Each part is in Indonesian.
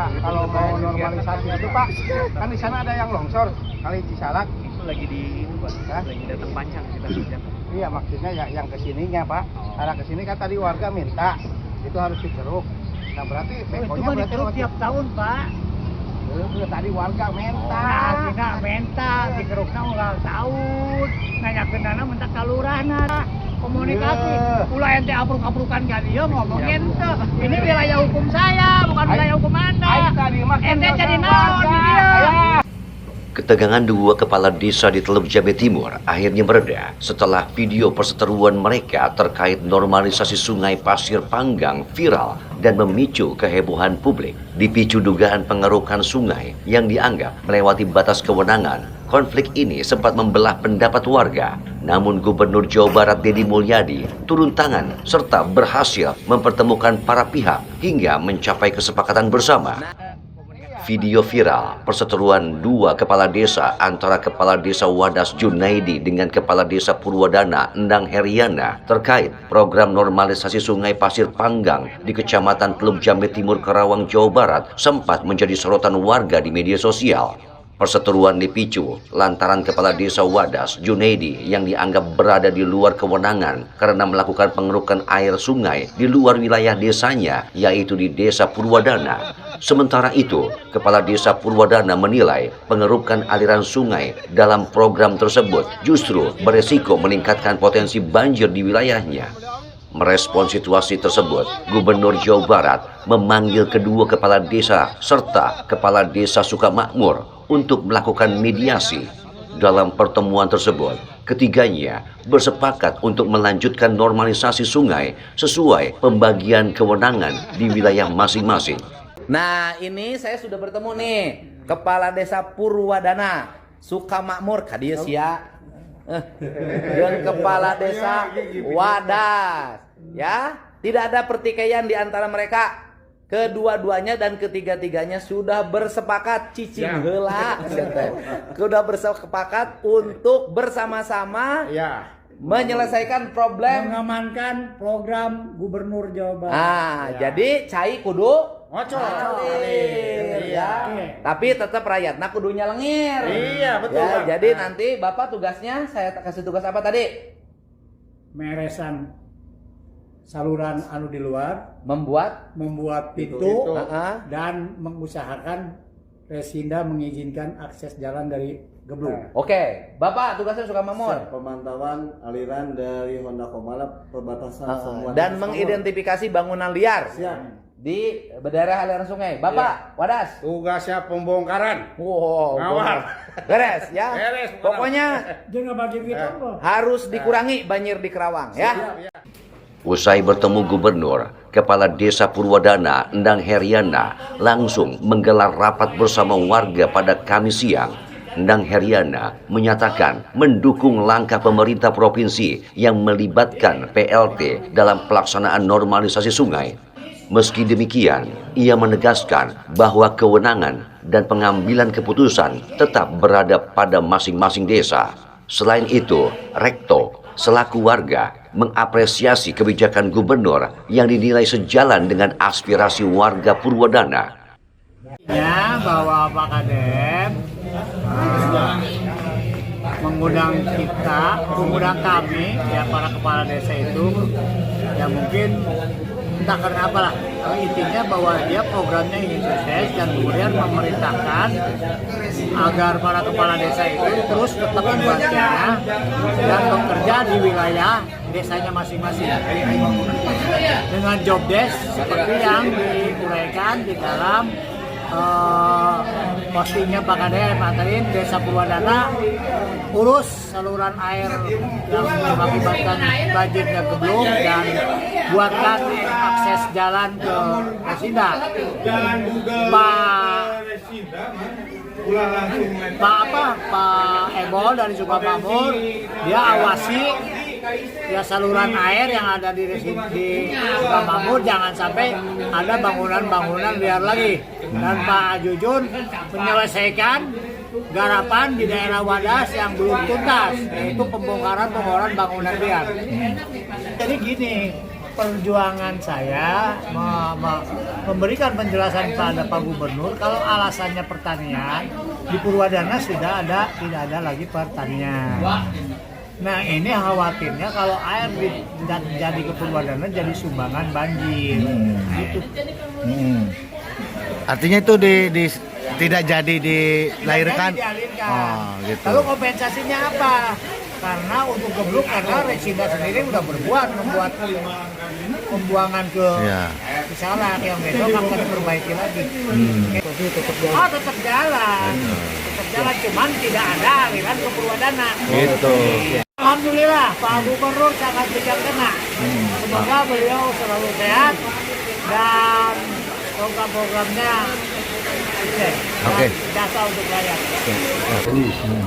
warga kalau mau normalisasi itu Pak. Kan di sana ada yang longsor kali Cisalak. Itu lagi di itu Pak, lagi datang pancang kita kerjakan. Iya maksudnya ya yang kesininya Pak. Arah kesini kan tadi warga minta itu harus dikeruk. Nah berarti bekonya berarti dikeruk tiap tahun Pak. Tadi warga minta. Tidak minta dikeruknya ulang tahun. Nanyakeun dana minta kalurahna. Komunikasi. Ulah ente apruk-aprukan kan dia ngomongin tuh. Ini wilayah hukum saya, bukan wilayah hukum Anda. Ente jadi naon di dia. Ketegangan dua kepala desa di Teluk Jambe Timur akhirnya mereda setelah video perseteruan mereka terkait normalisasi Sungai Pasir Panggang viral dan memicu kehebohan publik. Dipicu dugaan pengerukan sungai yang dianggap melewati batas kewenangan, konflik ini sempat membelah pendapat warga. Namun Gubernur Jawa Barat Deddy Mulyadi turun tangan serta berhasil mempertemukan para pihak hingga mencapai kesepakatan bersama. Video viral perseteruan dua kepala desa antara Kepala Desa Wadas Junaidi dengan Kepala Desa Purwadana Endang Heriana terkait program normalisasi Sungai Pasir Panggang di Kecamatan Teluk Jambe Timur, Karawang, Jawa Barat sempat menjadi sorotan warga di media sosial. Perseteruan dipicu lantaran Kepala Desa Wadas Junaidi yang dianggap berada di luar kewenangan karena melakukan pengerukan air sungai di luar wilayah desanya, yaitu di Desa Purwadana. Sementara itu, Kepala Desa Purwadana menilai pengerukan aliran sungai dalam program tersebut justru beresiko meningkatkan potensi banjir di wilayahnya. Merespon situasi tersebut, Gubernur Jawa Barat memanggil kedua kepala desa serta Kepala Desa Sukamakmur untuk melakukan mediasi. Dalam pertemuan tersebut, ketiganya bersepakat untuk melanjutkan normalisasi sungai sesuai pembagian kewenangan di wilayah masing-masing. Nah, ini saya sudah bertemu nih Kepala Desa Purwadana Sukamakmur kadieu sia. Dan Kepala Desa Wadas, ya, tidak ada pertikaian di antara mereka. Kedua-duanya dan ketiga-tiganya sudah bersepakat cicing heula, sudah bersepakat untuk bersama-sama menyelesaikan problem, Mengamankan program Gubernur Jawa Barat. Jadi cai kudu Ngocol. ya. Tapi tetap rakyatna kudunya lengir. Iya, betul. Ya, Bang. jadi nanti Bapak tugasnya saya kasih tugas apa tadi? Meresan saluran anu di luar, Membuat pintu. Dan mengusahakan Resinda mengizinkan akses jalan dari Geblung. Oke, Bapak tugasnya Sukamakmur. Pemantauan aliran dari Honda Komala perbatasan semua Dan mengidentifikasi bangunan liar di daerah aliran sungai. Bapak, Wadas. Tugasnya pembongkaran. Wow, Ngawal. beres ya. Beres, Pokoknya Jangan bagi kita harus dikurangi banjir di Karawang ya. Usai bertemu Gubernur, Kepala Desa Purwadana Endang Heriana langsung menggelar rapat bersama warga pada Kamis siang. Endang Heriana menyatakan mendukung langkah pemerintah provinsi yang melibatkan PLT dalam pelaksanaan normalisasi sungai. Meski demikian, ia menegaskan bahwa kewenangan dan pengambilan keputusan tetap berada pada masing-masing desa. Selain itu, Rekto selaku warga mengapresiasi kebijakan gubernur yang dinilai sejalan dengan aspirasi warga Purwadana. Ya, bahwa Pak Kadep mengundang kami, ya para kepala desa itu, ya mungkin entah karena apa lah, intinya bahwa dia programnya ingin sukses dan kemudian memerintahkan agar para kepala desa itu terus tetap membantunya dan bekerja di wilayah desanya masing-masing dengan job desk seperti yang diuraikan di dalam postingnya Pak Kadep. Materi Desa Purwadana urus saluran air yang mengakibatkan banjirnya Geblung dan buatkan akses jalan ke Resinda. Pak Ebol dari Sukamakmur dia awasi ya saluran air yang ada di Sukamakmur jangan sampai ada bangunan-bangunan liar lagi. Dan Pak Jujun menyelesaikan garapan di daerah Wadas yang belum tuntas, yaitu pembongkaran bangunan liar. Jadi gini, perjuangan saya memberikan penjelasan kepada Pak Gubernur kalau alasannya pertanian di Purwadana tidak ada lagi pertanian. Nah ini khawatirnya kalau air jadi ke Purwadana jadi sumbangan banjir. Gitu. Artinya itu tidak jadi dilahirkan. Oh, gitu. Lalu kompensasinya apa? Karena untuk Gebluk karena Resinda sendiri udah membuat pembuangan ke sana yang besok akan diperbaiki lagi. Tetap jalan. Tetap jalan, cuman tidak ada aliran ke Purwadana. Gitu. Alhamdulillah Pak Gubernur sangat bijaksana. Semoga beliau selalu sehat dan program-programnya Oke. jasa untuk rakyat. Ini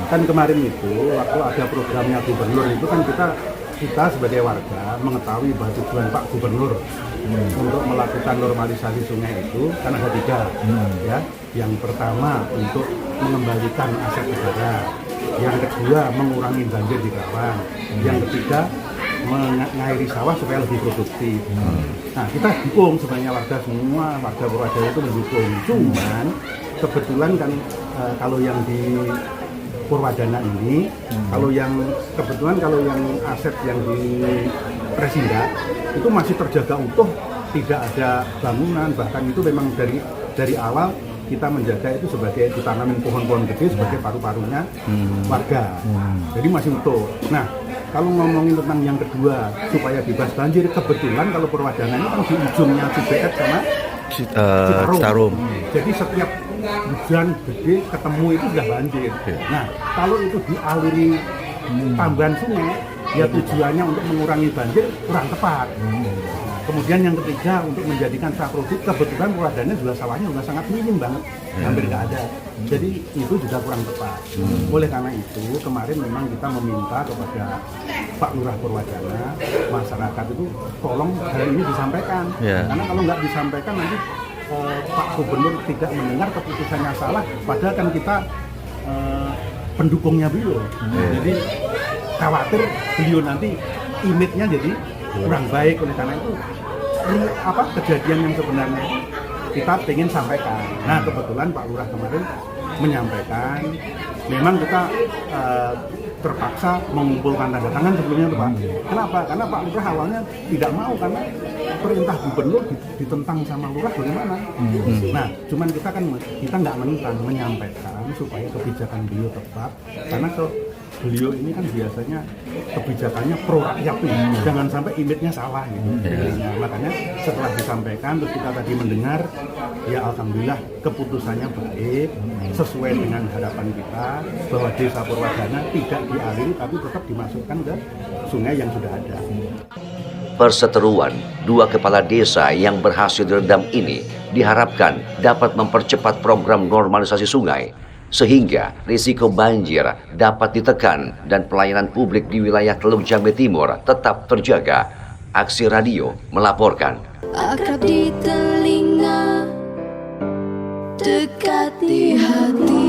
kan kemarin itu waktu ada programnya gubernur itu kan kita sebagai warga mengetahui bahwa tujuan Pak Gubernur untuk melakukan normalisasi sungai itu kan ada 3 ya. Yang pertama untuk mengembalikan aset negara, yang kedua mengurangi banjir di kawasan, yang ketiga mengairi sawah supaya lebih produktif. Nah kita dukung sebenarnya warga Purwadana itu mendukung. Cuman kebetulan kan kalau yang di Purwadana ini, kalau yang aset yang di Resinda itu masih terjaga utuh, tidak ada bangunan, bahkan itu memang dari awal kita menjaga itu sebagai ditanamin pohon-pohon gede sebagai paru-parunya warga. Jadi masih utuh. Nah, kalau ngomongin tentang yang kedua supaya bebas banjir, kebetulan kalau Purwadana ini kan di ujungnya Cibeet sama Citarum. Jadi setiap hujan gede ketemu itu sudah banjir. Nah, kalau itu dialiri tambahan sungai, ya tujuannya untuk mengurangi banjir kurang tepat. Kemudian yang ketiga untuk menjadikan sawah produktif, kebetulan Purwadana juga sawahnya juga sangat minim banget, hampir nggak ada. Jadi itu juga kurang tepat. Oleh karena itu kemarin memang kita meminta kepada Pak Lurah Purwadana, masyarakat itu tolong hal ini disampaikan. Karena kalau nggak disampaikan nanti Pak Gubernur tidak mendengar keputusannya salah, padahal kan kita pendukungnya beliau. Jadi khawatir beliau nanti image-nya jadi kurang baik. Oleh karena itu kejadian yang sebenarnya kita ingin sampaikan. Nah kebetulan Pak Lurah kemarin menyampaikan, memang kita terpaksa mengumpulkan tanda tangan sebelumnya tuh Pak. Kenapa? Karena Pak Lurah awalnya tidak mau karena perintah gubernur ditentang sama lurah bagaimana? Nah, cuman kita nggak menentang, menyampaikan supaya kebijakan beliau tepat. Karena beliau ini kan biasanya kebijakannya pro rakyat nih, jangan sampai image-nya salah gitu. Nah, makanya setelah disampaikan terus kita tadi mendengar, ya alhamdulillah keputusannya baik, sesuai dengan harapan kita bahwa desa Purwadana tidak dialiri tapi tetap dimasukkan ke sungai yang sudah ada. Perseteruan dua kepala desa yang berhasil diredam ini diharapkan dapat mempercepat program normalisasi sungai sehingga risiko banjir dapat ditekan dan pelayanan publik di wilayah Teluk Jambe Timur tetap terjaga. Aksi Radio melaporkan. Akrab di telinga, dekat di hati.